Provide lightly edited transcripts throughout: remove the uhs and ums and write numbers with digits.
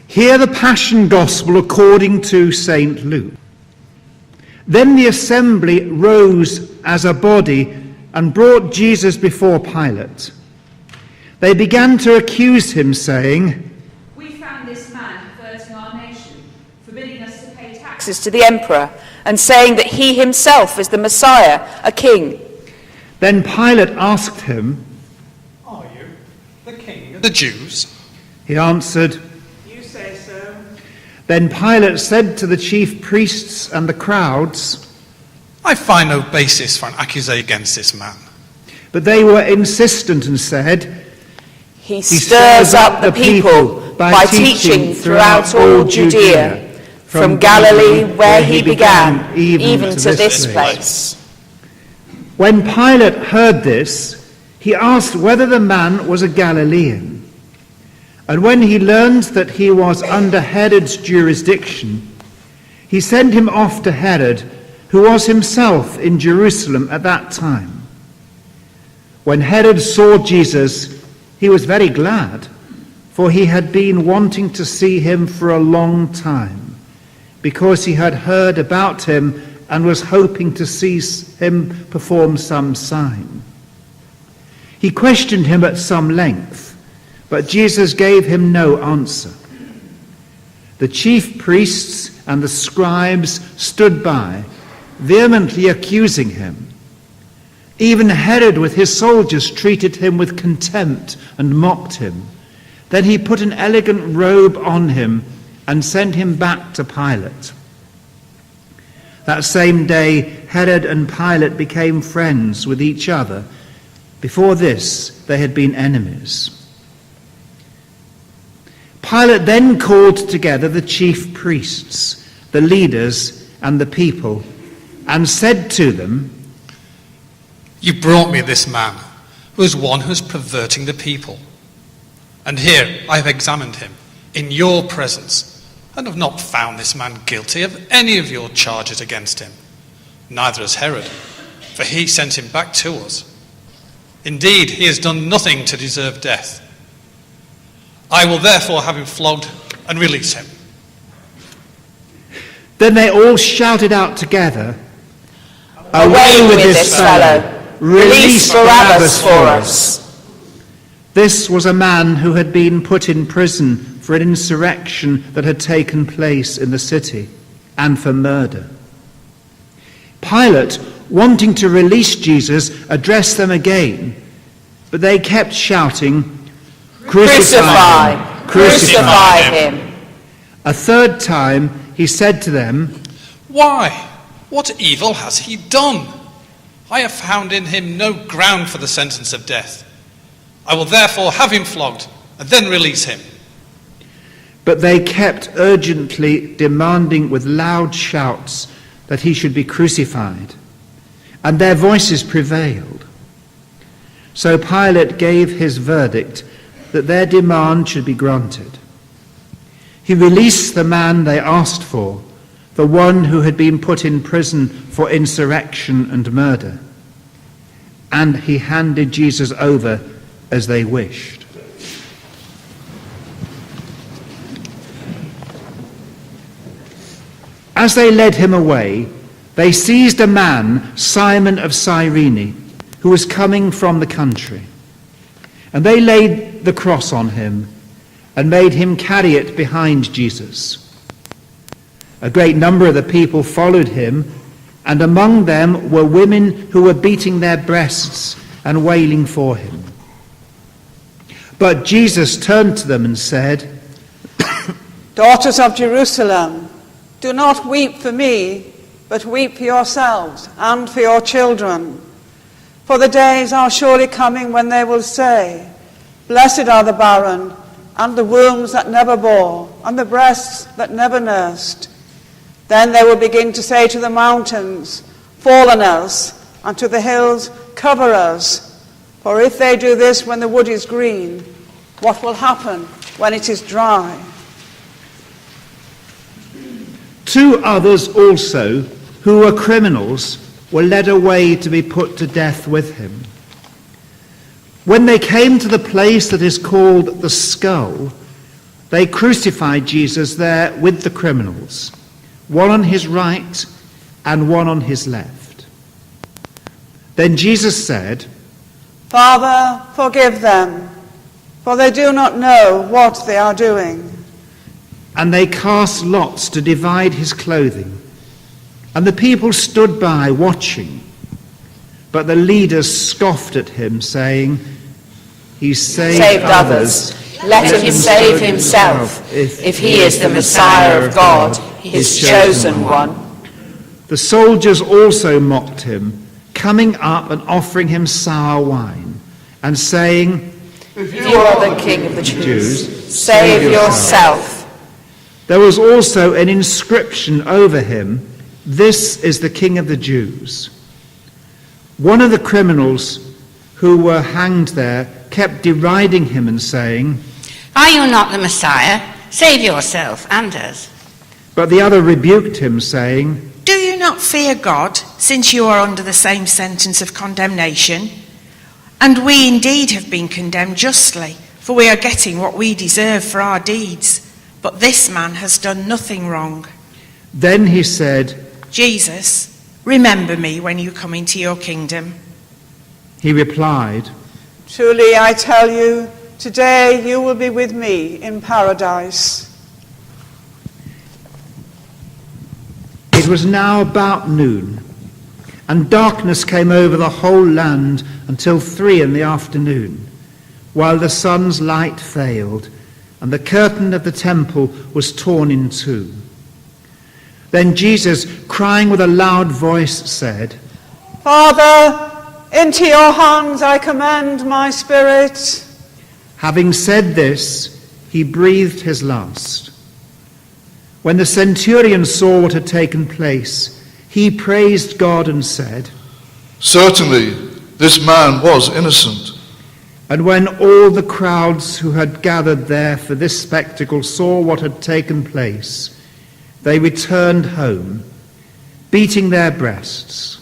Hear the Passion Gospel according to St. Luke. Then the assembly rose as a body and brought Jesus before Pilate. They began to accuse him, saying, "We found this man perverting our nation, forbidding us to pay taxes to the emperor, and saying that he himself is the Messiah, a king." Then Pilate asked him, "Are you the king of the Jews?" He answered, "You say so." Then Pilate said to the chief priests and the crowds, "I find no basis for an accusation against this man." but they were insistent and said, He stirs up the people by teaching throughout all Judea, from Galilee where he began, even to this place. When Pilate heard this, he asked whether the man was a Galilean. And when he learned that he was under Herod's jurisdiction, he sent him off to Herod, who was himself in Jerusalem at that time. When Herod saw Jesus, he was very glad, for he had been wanting to see him for a long time, because he had heard about him and was hoping to see him perform some sign. He questioned him at some length, but Jesus gave him no answer. The chief priests and the scribes stood by, vehemently accusing him. Even Herod with his soldiers treated him with contempt and mocked him. Then he put an elegant robe on him and sent him back to Pilate. That same day, Herod and Pilate became friends with each other. Before this, they had been enemies. Pilate then called together the chief priests, the leaders, and the people, and said to them, "You brought me this man, who is one who is perverting the people. And here I have examined him in your presence, and have not found this man guilty of any of your charges against him. Neither has Herod, for he sent him back to us. Indeed, he has done nothing to deserve death. I will therefore have him flogged and release him." Then they all shouted out together, "Away with this fellow! Release Barabbas for us!" This was a man who had been put in prison for an insurrection that had taken place in the city, and for murder. Pilate, wanting to release Jesus, addressed them again, but they kept shouting, "Crucify him! Crucify him!" A third time he said to them, "Why? What evil has he done? I have found in him no ground for the sentence of death. I will therefore have him flogged and then release him." But they kept urgently demanding with loud shouts that he should be crucified, and their voices prevailed. So Pilate gave his verdict that their demand should be granted. He released the man they asked for, the one who had been put in prison for insurrection and murder, and he handed Jesus over as they wished. As they led him away, they seized a man, Simon of Cyrene, who was coming from the country. And they laid the cross on him and made him carry it behind Jesus. A great number of the people followed him, and among them were women who were beating their breasts and wailing for him. But Jesus turned to them and said, "Daughters of Jerusalem, do not weep for me, but weep for yourselves and for your children. For the days are surely coming when they will say, 'Blessed are the barren, and the wombs that never bore, and the breasts that never nursed.' Then they will begin to say to the mountains, 'Fall on us,' and to the hills, 'Cover us.' For if they do this when the wood is green, what will happen when it is dry?" Two others also, who were criminals, were led away to be put to death with him. When they came to the place that is called the Skull, They crucified Jesus there with the criminals, one on his right and one on his left. Then Jesus said, Father, forgive them, for they do not know what they are doing. And they cast lots to divide his clothing. And the people stood by watching. But the leaders scoffed at him, saying, He saved others. Let him save himself, if he is the Messiah of God, his chosen one. The soldiers also mocked him, coming up and offering him sour wine, and saying, If you are the King of the Jews, save yourself. There was also an inscription over him, This is the King of the Jews. One of the criminals who were hanged there kept deriding him and saying, Are you not the Messiah? Save yourself and us. But the other rebuked him, saying, Do you not fear God, since you are under the same sentence of condemnation? And we indeed have been condemned justly, for we are getting what we deserve for our deeds. But this man has done nothing wrong. Then he said, Jesus, remember me when you come into your kingdom. He replied, Truly I tell you, today you will be with me in paradise. It was now about noon, and darkness came over the whole land until 3 p.m, while the sun's light failed, and the curtain of the temple was torn in two. Then Jesus, crying with a loud voice, said, Father, into your hands I commend my spirit. Having said this, he breathed his last. When the centurion saw what had taken place, he praised God and said, Certainly, this man was innocent. And when all the crowds who had gathered there for this spectacle saw what had taken place, they returned home, beating their breasts.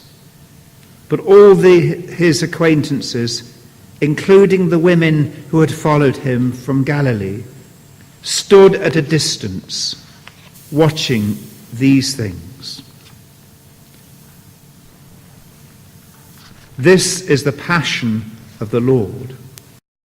But all his acquaintances, including the women who had followed him from Galilee, stood at a distance, watching these things. This is the passion of the Lord.